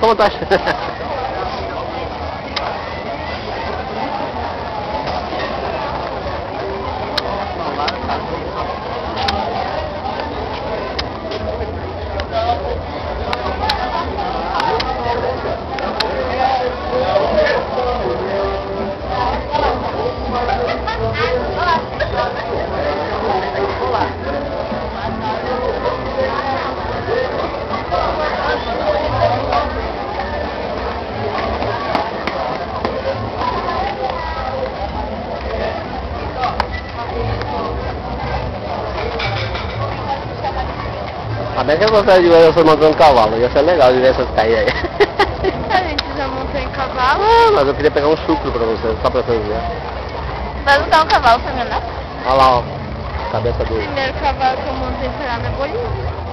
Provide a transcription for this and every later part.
como tá achando? A bem que eu gostaria de ver você montando um cavalo, ia ser legal de ver essas cair aí. A gente já montou em cavalo. Ah, mas eu queria pegar um chucro pra você, só pra você ver. Vai montar um cavalo pra mim andar? Olha lá, ó, cabeça O dele. primeiro cavalo que eu montei foi lá na Bolívia.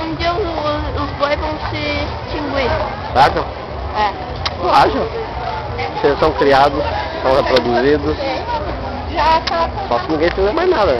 Um dia os bois vão se extinguir. Saca? É. Eu acho. Vocês são criados, são reproduzidos, Já tá. só se ninguém fizer mais nada.